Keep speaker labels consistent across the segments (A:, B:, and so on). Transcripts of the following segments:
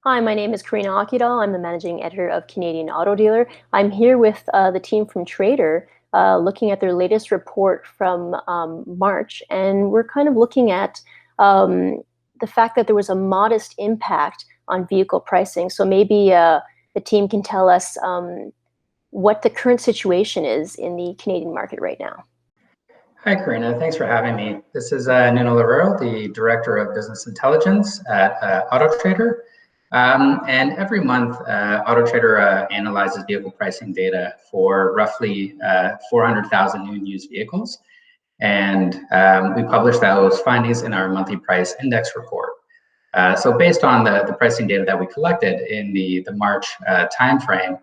A: Hi, my name is Carina Ockedahl. I'm the managing editor of Canadian Auto Dealer. I'm here with the team from Trader, looking at their latest report from March, and we're kind of looking at the fact that there was a modest impact on vehicle pricing. So maybe the team can tell us what the current situation is in the Canadian market right now.
B: Hi, Carina. Thanks for having me. This is Nuno Loureiro, the Director of Business Intelligence at autoTRADER. And every month, autoTRADER analyzes vehicle pricing data for roughly 400,000 new and used vehicles. And we publish those findings in our monthly price index report. So based on the pricing data that we collected in the March timeframe,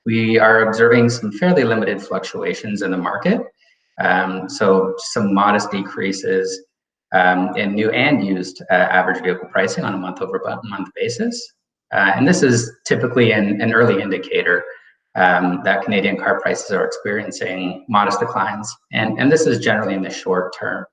B: we are observing some fairly limited fluctuations in the market. So some modest decreases in new and used average vehicle pricing on a month-over-month basis. And this is typically an early indicator that Canadian car prices are experiencing modest declines. And this is generally in the short term.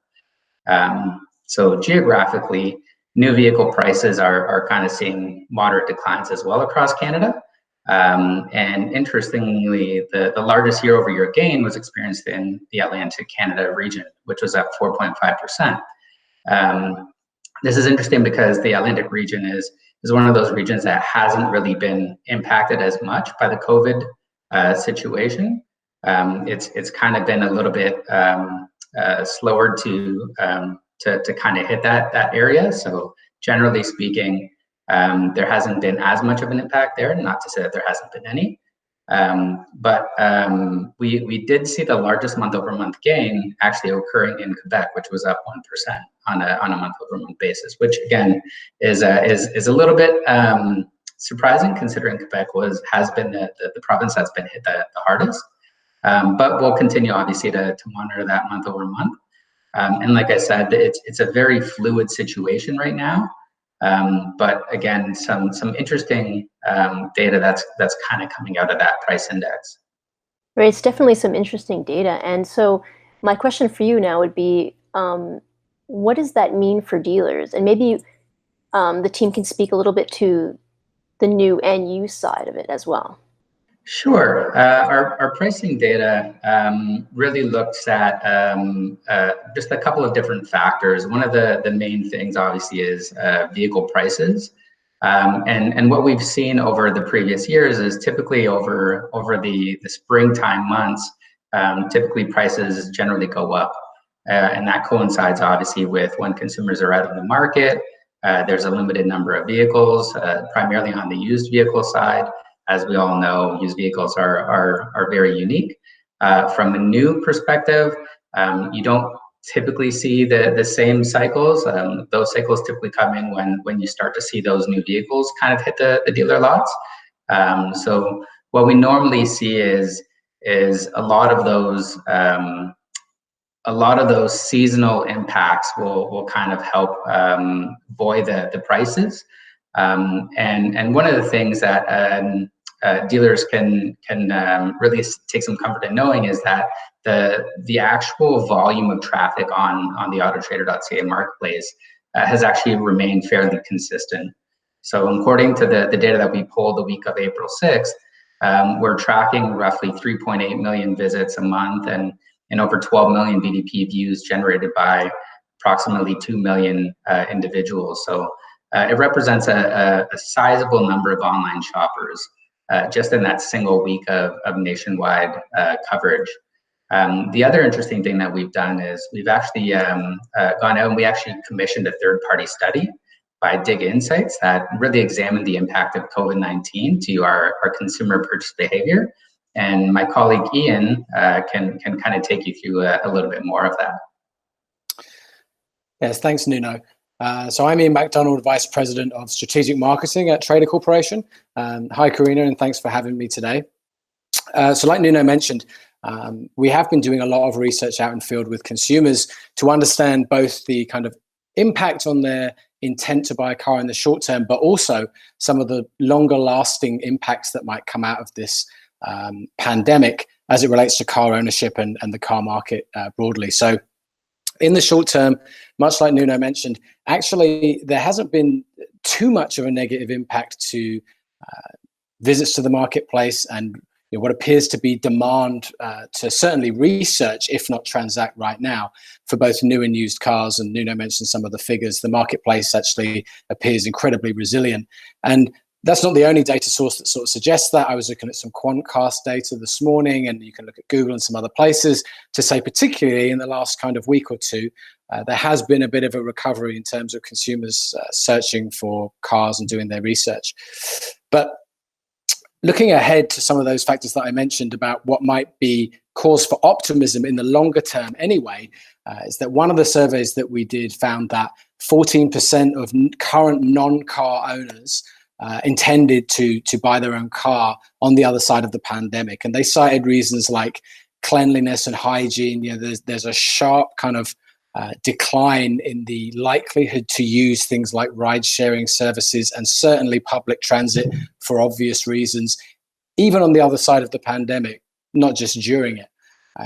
B: So geographically, new vehicle prices are kind of seeing moderate declines as well across Canada. And interestingly, the largest year-over-year gain was experienced in the Atlantic Canada region, which was up 4.5%. This is interesting because the Atlantic region is one of those regions that hasn't really been impacted as much by the COVID situation. It's kind of been a little bit slower to kind of hit that area. So generally speaking, there hasn't been as much of an impact there, not to say that there hasn't been any. But we did see the largest month-over-month gain actually occurring in Quebec, which was up 1% on a month-over-month basis, which again is a little bit surprising considering Quebec has been the province that's been hit the hardest. But we'll continue obviously to monitor that month-over-month. And like I said, it's a very fluid situation right now. But again, some interesting data that's kind of coming out of that price index.
A: Right, it's definitely some interesting data. And so my question for you now would be, what does that mean for dealers? And maybe the team can speak a little bit to the new and used side of it as well.
B: Sure. Our pricing data really looks at just a couple of different factors. One of the main things, obviously, is vehicle prices. And what we've seen over the previous years is typically over the springtime months, typically prices generally go up. And that coincides, obviously, with when consumers are out of the market. There's a limited number of vehicles, primarily on the used vehicle side. As we all know, used vehicles are very unique. From a new perspective, you don't typically see the same cycles. Those cycles typically come in when you start to see those new vehicles kind of hit the dealer lots. So what we normally see is a lot of those seasonal impacts will kind of help buoy the prices. And one of the things that dealers can really take some comfort in knowing is that the actual volume of traffic on the autoTRADER.ca marketplace has actually remained fairly consistent. So according to the data that we pulled the week of April 6th, we're tracking roughly 3.8 million visits a month and over 12 million VDP views generated by approximately 2 million individuals. So it represents a sizable number of online shoppers just in that single week of nationwide coverage. The other interesting thing that we've done is we've actually gone out and we actually commissioned a third-party study by Dig Insights that really examined the impact of COVID-19 to our consumer purchase behavior. And my colleague Ian can kind of take you through a little bit more of that.
C: Yes, thanks, Nuno. So I'm Ian MacDonald, Vice President of Strategic Marketing at Trader Corporation. Hi, Carina, and thanks for having me today. So like Nuno mentioned, we have been doing a lot of research out in field with consumers to understand both the kind of impact on their intent to buy a car in the short term, but also some of the longer lasting impacts that might come out of this pandemic as it relates to car ownership and the car market broadly. So in the short term, much like Nuno mentioned, actually there hasn't been too much of a negative impact to visits to the marketplace and what appears to be demand to certainly research, if not transact right now, for both new and used cars. And Nuno mentioned some of the figures. The marketplace actually appears incredibly resilient. And that's not the only data source that sort of suggests that. I was looking at some Quantcast data this morning, and you can look at Google and some other places to say, particularly in the last kind of week or two, there has been a bit of a recovery in terms of consumers searching for cars and doing their research. But looking ahead to some of those factors that I mentioned about what might be cause for optimism in the longer term anyway, is that one of the surveys that we did found that 14% of current non-car owners intended to buy their own car on the other side of the pandemic. And they cited reasons like cleanliness and hygiene. There's a sharp kind of decline in the likelihood to use things like ride-sharing services and certainly public transit for obvious reasons, even on the other side of the pandemic, not just during it.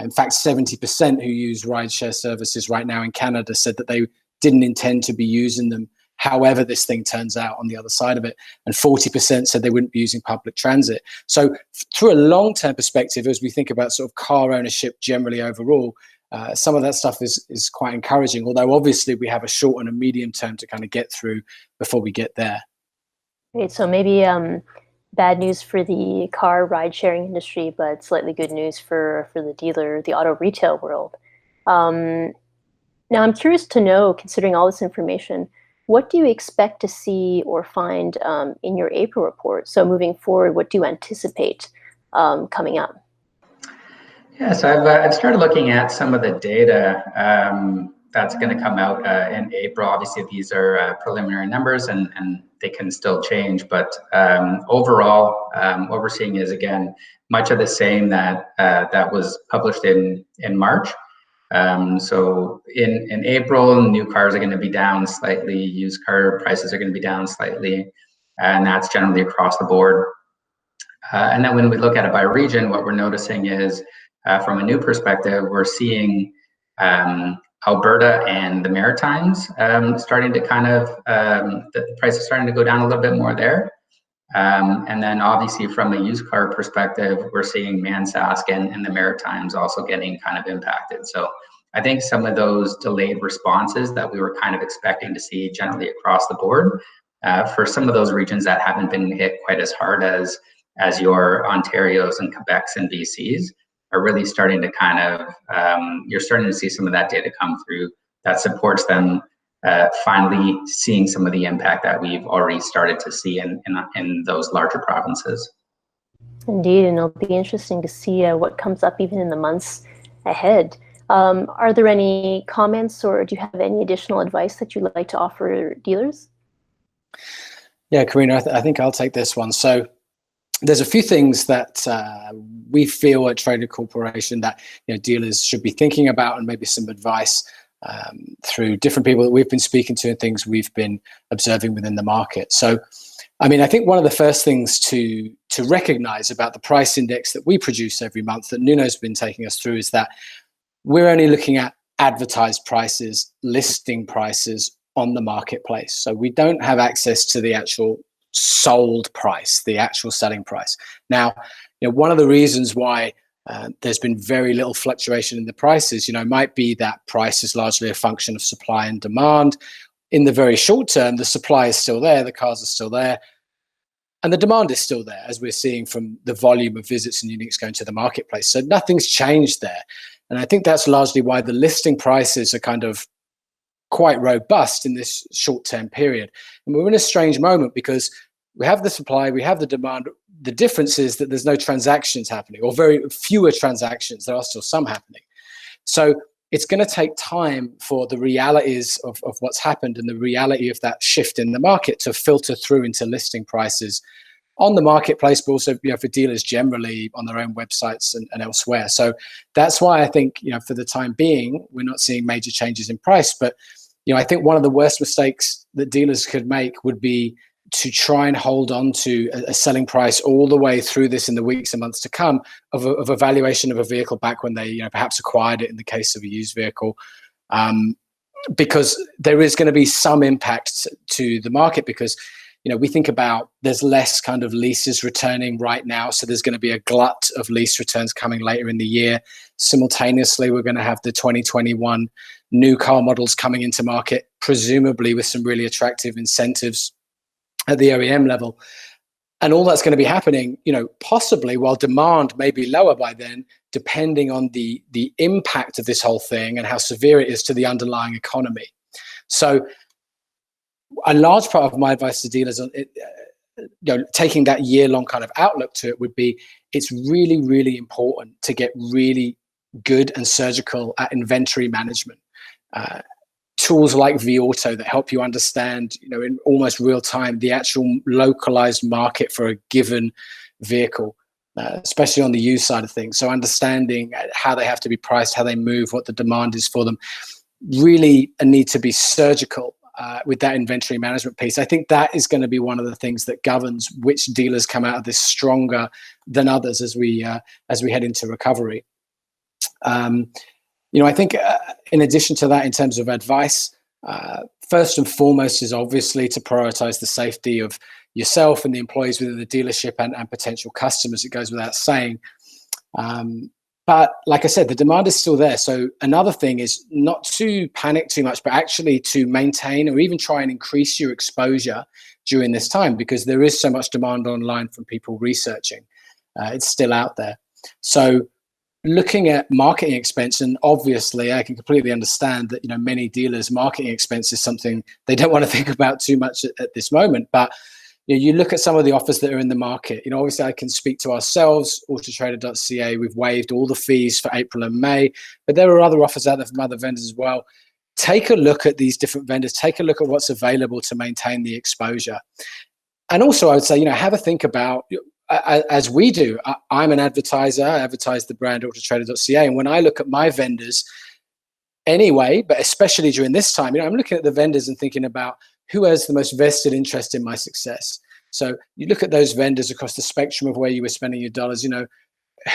C: In fact, 70% who use ride-share services right now in Canada said that they didn't intend to be using them however this thing turns out on the other side of it. And 40% said they wouldn't be using public transit. So through a long-term perspective, as we think about sort of car ownership generally overall, some of that stuff is quite encouraging, although obviously we have a short and a medium term to kind of get through before we get there.
A: Great. So maybe bad news for the car ride-sharing industry, but slightly good news for the dealer, the auto retail world. Now, I'm curious to know, considering all this information, what do you expect to see or find in your April report? So moving forward, what do you anticipate coming up?
B: Yeah, so I've started looking at some of the data that's going to come out in April. Obviously, these are preliminary numbers and they can still change. But overall, what we're seeing is, again, much of the same that was published in March. So in April, new cars are going to be down slightly, used car prices are going to be down slightly, and that's generally across the board. And then when we look at it by region, what we're noticing is, from a new perspective, we're seeing Alberta and the Maritimes starting to kind of, the price is starting to go down a little bit more there. And then obviously from a used car perspective, we're seeing Mansask and the Maritimes also getting kind of impacted. So I think some of those delayed responses that we were kind of expecting to see generally across the board, for some of those regions that haven't been hit quite as hard as your Ontarios and Quebecs and BCs, are really starting to kind of, you're starting to see some of that data come through that supports them finally seeing some of the impact that we've already started to see in those larger provinces.
A: Indeed, and it'll be interesting to see what comes up even in the months ahead. Are there any comments, or do you have any additional advice that you'd like to offer dealers?
C: Yeah, Carina, I think I'll take this one. So there's a few things that we feel at Trader Corporation that dealers should be thinking about, and maybe some advice through different people that we've been speaking to and things we've been observing within the market. So, I mean, I think one of the first things to recognize about the price index that we produce every month that Nuno's been taking us through is that we're only looking at advertised prices, listing prices on the marketplace. So we don't have access to the actual sold price, the actual selling price. Now, one of the reasons why there's been very little fluctuation in the prices, might be that price is largely a function of supply and demand. In the very short term, the supply is still there, the cars are still there, and the demand is still there, as we're seeing from the volume of visits and uniques going to the marketplace. So nothing's changed there. And I think that's largely why the listing prices are kind of quite robust in this short-term period. And we're in a strange moment because we have the supply, we have the demand. The difference is that there's no transactions happening, or very fewer transactions. There are still some happening. So it's going to take time for the realities of what's happened and the reality of that shift in the market to filter through into listing prices on the marketplace, but also for dealers generally on their own websites and elsewhere. So that's why I think for the time being we're not seeing major changes in price. But I think one of the worst mistakes that dealers could make would be to try and hold on to a selling price all the way through this in the weeks and months to come of a valuation of a vehicle back when they perhaps acquired it in the case of a used vehicle, because there is going to be some impact to the market, because we think about there's less kind of leases returning right now, so there's going to be a glut of lease returns coming later in the year. Simultaneously, we're going to have the 2021 new car models coming into market, presumably with some really attractive incentives at the OEM level. And all that's going to be happening, possibly while demand may be lower by then, depending on the impact of this whole thing and how severe it is to the underlying economy. So a large part of my advice to dealers on taking that year-long kind of outlook to it would be, it's really, really important to get really good and surgical at inventory management. Tools like vAuto that help you understand, in almost real time, the actual localized market for a given vehicle, especially on the used side of things. So understanding how they have to be priced, how they move, what the demand is for them, really need to be surgical with that inventory management piece. I think that is going to be one of the things that governs which dealers come out of this stronger than others as we head into recovery. I think in addition to that, in terms of advice, first and foremost is obviously to prioritize the safety of yourself and the employees within the dealership and potential customers. It goes without saying. But like I said, the demand is still there. So another thing is not to panic too much, but actually to maintain or even try and increase your exposure during this time, because there is so much demand online from people researching. It's still out there. So looking at marketing expense, and obviously I can completely understand that many dealers, marketing expense is something they don't want to think about too much at this moment. But you look at some of the offers that are in the market. Obviously I can speak to ourselves, autoTRADER.ca. We've waived all the fees for April and May, but there are other offers out there from other vendors as well. Take a look at these different vendors. Take a look at what's available to maintain the exposure. And also I would say, have a think about, as we do, I'm an advertiser. I advertise the brand autoTRADER.ca. And when I look at my vendors anyway, but especially during this time, I'm looking at the vendors and thinking about who has the most vested interest in my success. So you look at those vendors across the spectrum of where you were spending your dollars,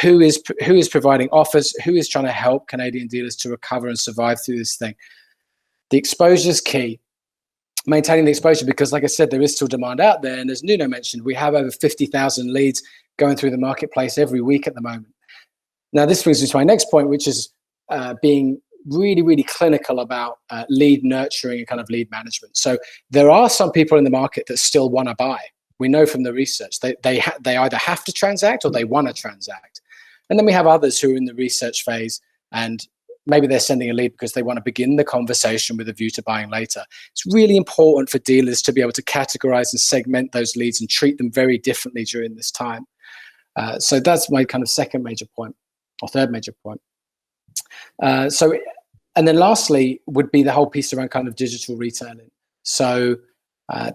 C: who is providing offers, who is trying to help Canadian dealers to recover and survive through this thing. The exposure is key. Maintaining the exposure, because like I said, there is still demand out there. And as Nuno mentioned, we have over 50,000 leads going through the marketplace every week at the moment. Now, this brings me to my next point, which is being really, really clinical about lead nurturing and kind of lead management. So there are some people in the market that still want to buy. We know from the research they either have to transact or they want to transact. And then we have others who are in the research phase, and maybe they're sending a lead because they want to begin the conversation with a view to buying later. It's really important for dealers to be able to categorize and segment those leads and treat them very differently during this time. So that's my kind of second major point, or third major point. And then lastly would be the whole piece around kind of digital retailing. So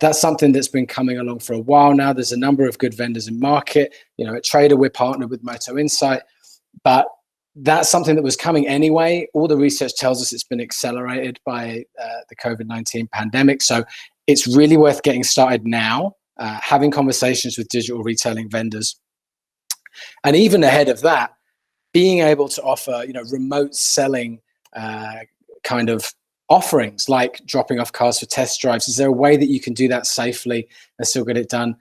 C: that's something that's been coming along for a while now. There's a number of good vendors in market. At Trader, we're partnered with Moto Insight, but that's something that was coming anyway. All the research tells us it's been accelerated by the COVID-19 pandemic. So it's really worth getting started now, having conversations with digital retailing vendors. And even ahead of that, being able to offer, remote selling kind of offerings, like dropping off cars for test drives. Is there a way that you can do that safely and still get it done?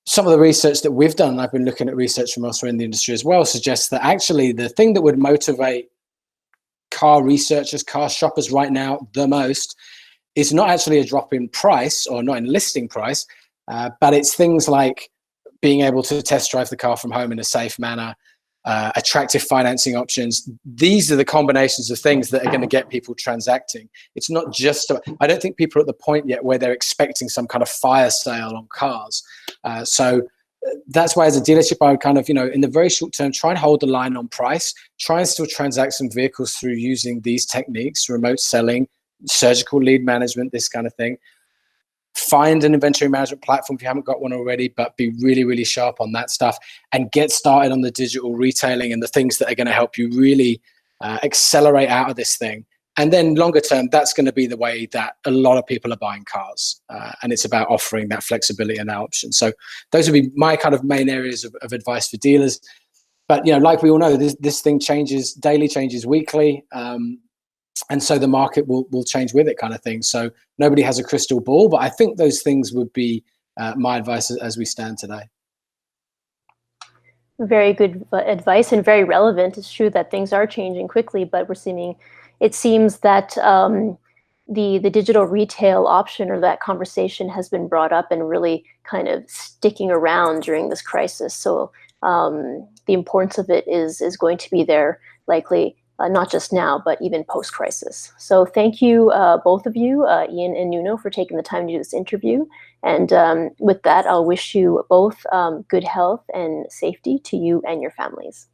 C: Some of the research that we've done, and I've been looking at research from elsewhere in the industry as well, suggests that actually the thing that would motivate car researchers, car shoppers right now the most is not actually a drop in price or not in listing price, but it's things like being able to test drive the car from home in a safe manner, attractive financing options. These are the combinations of things that are going to get people transacting. It's not just, I don't think people are at the point yet where they're expecting some kind of fire sale on cars. So that's why as a dealership, I would kind of, in the very short term, try and hold the line on price, try and still transact some vehicles through using these techniques, remote selling, surgical lead management, this kind of thing. Find an inventory management platform if you haven't got one already, but be really, really sharp on that stuff and get started on the digital retailing and the things that are going to help you really accelerate out of this thing. And then longer term, that's going to be the way that a lot of people are buying cars. And it's about offering that flexibility and that option. So those would be my kind of main areas of advice for dealers. But, like we all know, this thing changes daily, changes weekly. and so the market will change with it, kind of thing. So nobody has a crystal ball, but I think those things would be my advice as we stand today.
A: Very good advice and very relevant. It's true that things are changing quickly, but it seems that the digital retail option or that conversation has been brought up and really kind of sticking around during this crisis. So the importance of it is going to be there likely, not just now, but even post-crisis. So thank you, both of you, Ian and Nuno, for taking the time to do this interview. And with that, I'll wish you both good health and safety to you and your families.